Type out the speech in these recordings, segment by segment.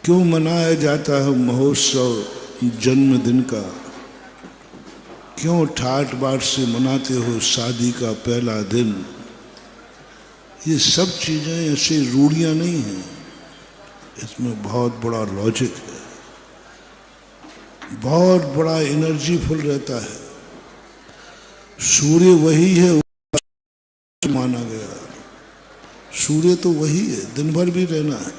क्यों मनाया जाता है महोत्सव जन्मदिन का? क्यों ठाट बाट से मनाते हो शादी का पहला दिन? ये सब चीज़ें ऐसे रूढ़ियाँ नहीं हैं, इसमें बहुत बड़ा लॉजिक है, बहुत बड़ा एनर्जीफुल रहता है। सूर्य वही है माना गया, सूर्य तो वही है, दिन भर भी रहना है,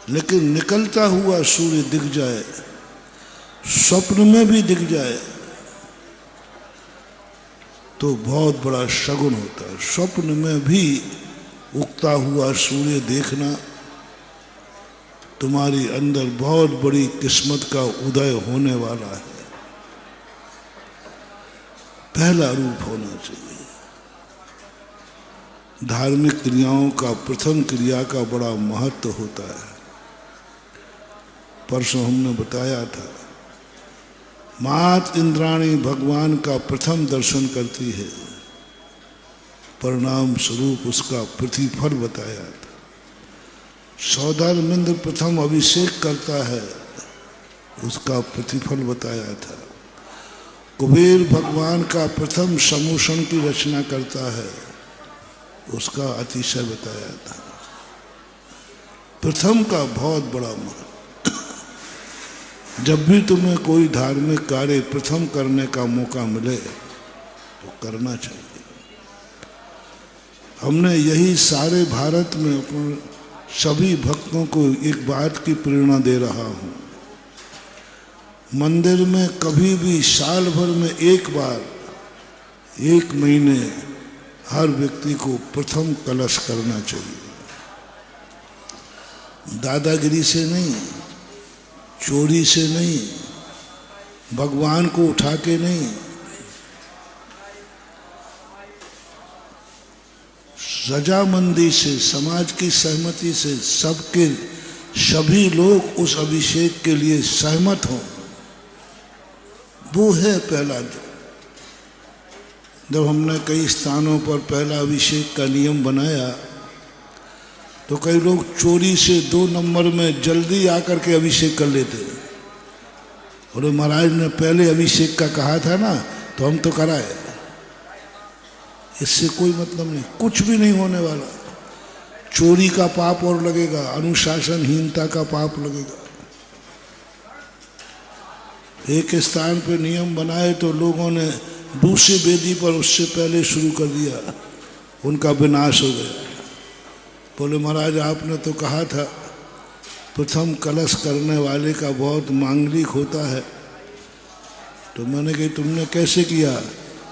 लेकिन निकलता हुआ सूर्य दिख जाए, स्वप्न में भी दिख जाए तो बहुत बड़ा शगुन होता है। स्वप्न में भी उगता हुआ सूर्य देखना तुम्हारी अंदर बहुत बड़ी किस्मत का उदय होने वाला है। पहला रूप होना चाहिए। धार्मिक क्रियाओं का प्रथम क्रिया का बड़ा महत्व होता है। परसों हमने बताया था, मात इंद्राणी भगवान का प्रथम दर्शन करती है, परिणाम स्वरूप उसका प्रतिफल बताया था। सौदामिंद्र प्रथम अभिषेक करता है, उसका प्रतिफल बताया था। कुबेर भगवान का प्रथम समूषण की रचना करता है, उसका अतिशय बताया था। प्रथम का बहुत बड़ा महत्व। जब भी तुम्हें कोई धार्मिक कार्य प्रथम करने का मौका मिले तो करना चाहिए। हमने यही सारे भारत में अपने सभी भक्तों को एक बात की प्रेरणा दे रहा हूँ, मंदिर में कभी भी साल भर में एक बार, एक महीने हर व्यक्ति को प्रथम कलश करना चाहिए। दादागिरी से नहीं, चोरी से नहीं, भगवान को उठा के नहीं, रजामंदी से, समाज की सहमति से सबके सभी लोग उस अभिषेक के लिए सहमत हों, वो है पहला दिन। जब हमने कई स्थानों पर पहला अभिषेक का नियम बनाया तो कई लोग चोरी से 2 नंबर में जल्दी आकर के अभिषेक कर लेते। और महाराज ने पहले अभिषेक का कहा था ना, तो हम तो कराए। इससे कोई मतलब नहीं, कुछ भी नहीं होने वाला। चोरी का पाप और लगेगा, अनुशासनहीनता का पाप लगेगा। एक स्थान पे नियम बनाए तो लोगों ने दूसरी वेदी पर उससे पहले शुरू कर दिया, उनका विनाश हो गया। बोले महाराज आपने तो कहा था प्रथम कलश करने वाले का बहुत मांगलिक होता है। तो मैंने कहा तुमने कैसे किया?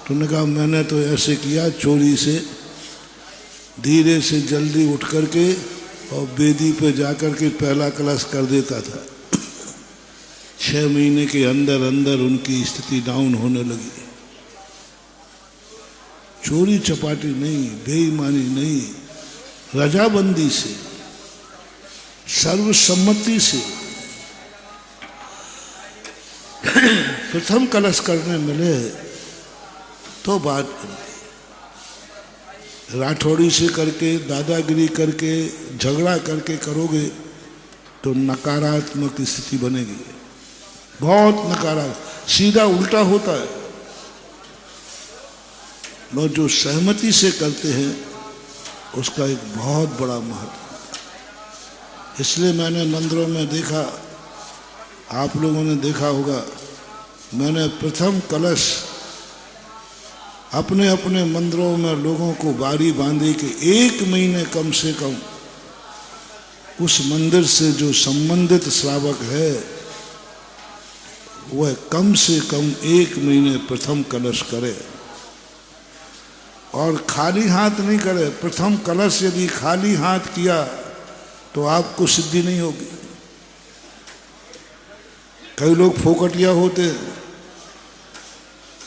तुमने कहा मैंने तो ऐसे किया, चोरी से धीरे से जल्दी उठ करके और वेदी पे जाकर के पहला कलश कर देता था। 6 महीने के अंदर अंदर उनकी स्थिति डाउन होने लगी। चोरी चपाटी नहीं, बेईमानी नहीं, रजाबंदी से, सर्वसम्मति से प्रथम कलश करने मिले तो बात बनती। राठौड़ी से करके, दादागिरी करके, झगड़ा करके करोगे तो नकारात्मक स्थिति बनेगी, बहुत नकारात्मक, सीधा उल्टा होता है। और जो सहमति से करते हैं उसका एक बहुत बड़ा महत्व। इसलिए मैंने मंदिरों में देखा, आप लोगों ने देखा होगा, मैंने प्रथम कलश अपने अपने मंदिरों में लोगों को बारी बांधी कि 1 महीने कम से कम उस मंदिर से जो संबंधित श्रावक है वह कम से कम 1 महीने प्रथम कलश करे। और खाली हाथ नहीं करे। प्रथम कलश यदि खाली हाथ किया तो आपको सिद्धि नहीं होगी। कई लोग फोकटिया होते हैं,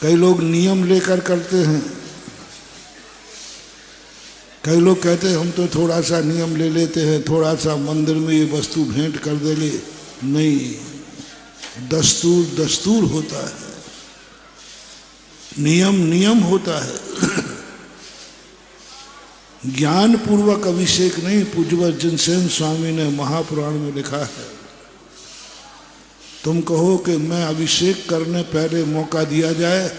कई लोग नियम लेकर करते हैं, कई लोग कहते हैं हम तो थोड़ा सा नियम ले लेते हैं, थोड़ा सा मंदिर में ये वस्तु भेंट कर देंगे। नहीं, दस्तूर दस्तूर होता है, नियम नियम होता है। ज्ञान पूर्वक अभिषेक नहीं। पूज्यवत जिनसेन स्वामी ने महापुराण में लिखा है, तुम कहो कि मैं अभिषेक करने पहले मौका दिया जाए,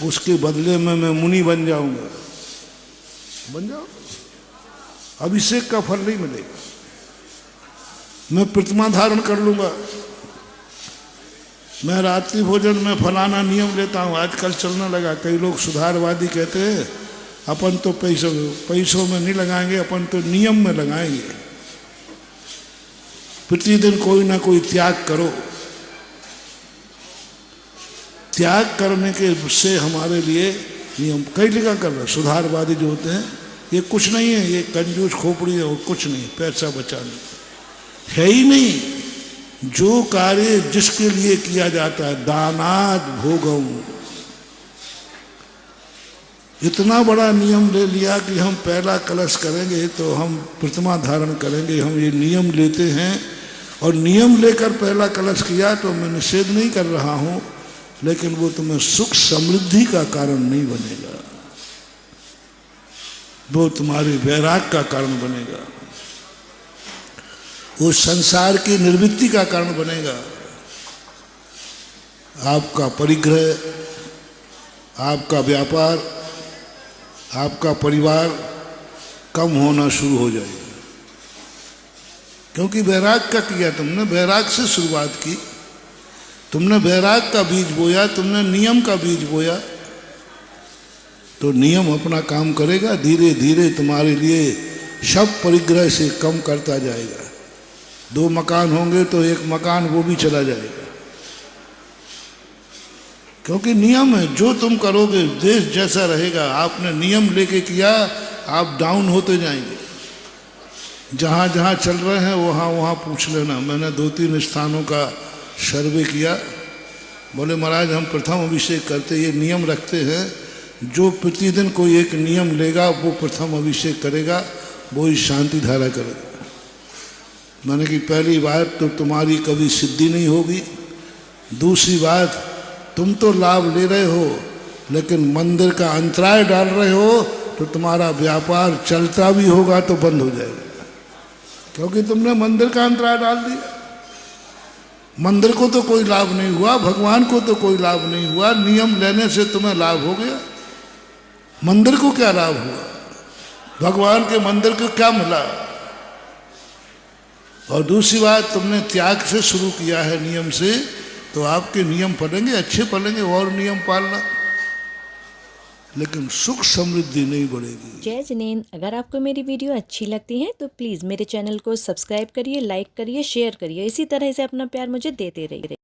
उसके बदले में मैं मुनि बन जाऊंगा। बन जाओ, अभिषेक का फल नहीं मिलेगा। मैं प्रतिमा धारण कर लूंगा, मैं रात्रि भोजन में फलाना नियम लेता हूँ। आजकल चलने लगा, कई लोग सुधारवादी कहते हैं अपन तो पैसों में नहीं लगाएंगे, अपन तो नियम में लगाएंगे। प्रतिदिन कोई ना कोई त्याग करो। त्याग करने के से हमारे लिए नियम कई जगह कर रहे। सुधारवादी जो होते हैं, ये कुछ नहीं है, ये कंजूस खोपड़ी है, वो कुछ नहीं, पैसा बचाने है ही नहीं। जो कार्य जिसके लिए किया जाता है, दानाद भोगम, इतना बड़ा नियम ले लिया कि हम पहला कलश करेंगे तो हम प्रतिमा धारण करेंगे। हम ये नियम लेते हैं, और नियम लेकर पहला कलश किया तो मैं निषेध नहीं कर रहा हूँ, लेकिन वो तुम्हें सुख समृद्धि का कारण नहीं बनेगा, वो तुम्हारे वैराग का कारण बनेगा, वो संसार की निर्वृत्ति का कारण बनेगा। आपका परिग्रह, आपका व्यापार, आपका परिवार कम होना शुरू हो जाएगा। क्योंकि वैराग का किया तुमने, वैराग से शुरुआत की, तुमने वैराग का बीज बोया, तुमने नियम का बीज बोया, तो नियम अपना काम करेगा। धीरे धीरे तुम्हारे लिए सब परिग्रह से कम करता जाएगा। 2 मकान होंगे तो 1 मकान वो भी चला जाएगा, क्योंकि नियम है। जो तुम करोगे देश जैसा रहेगा। आपने नियम लेके किया, आप डाउन होते जाएंगे। जहाँ जहाँ चल रहे हैं वहाँ वहाँ पूछ लेना। मैंने 2-3 स्थानों का सर्वे किया। बोले महाराज हम प्रथम अभिषेक करते, ये नियम रखते हैं, जो प्रतिदिन कोई एक नियम लेगा वो प्रथम अभिषेक करेगा, वो ही शांति धारा करेगा। मैंने कि पहली बात तो तुम्हारी कभी सिद्धि नहीं होगी। दूसरी बात, तुम तो लाभ ले रहे हो, लेकिन मंदिर का अंतराय डाल रहे हो, तो तुम्हारा व्यापार चलता भी होगा तो बंद हो जाएगा, क्योंकि तुमने मंदिर का अंतराय डाल दिया। मंदिर को तो कोई लाभ नहीं हुआ, भगवान को तो कोई लाभ नहीं हुआ। नियम लेने से तुम्हें लाभ हो गया, मंदिर को क्या लाभ हुआ? भगवान के मंदिर को क्या मिला? और दूसरी बात, तुमने त्याग से शुरू किया है नियम से, तो आपके नियम पढ़ेंगे, अच्छे पढ़ेंगे, और नियम पालना, लेकिन सुख समृद्धि नहीं बढ़ेगी। जय जिनेंद्र। अगर आपको मेरी वीडियो अच्छी लगती है तो प्लीज़ मेरे चैनल को सब्सक्राइब करिए, लाइक करिए, शेयर करिए। इसी तरह से अपना प्यार मुझे देते रहिए।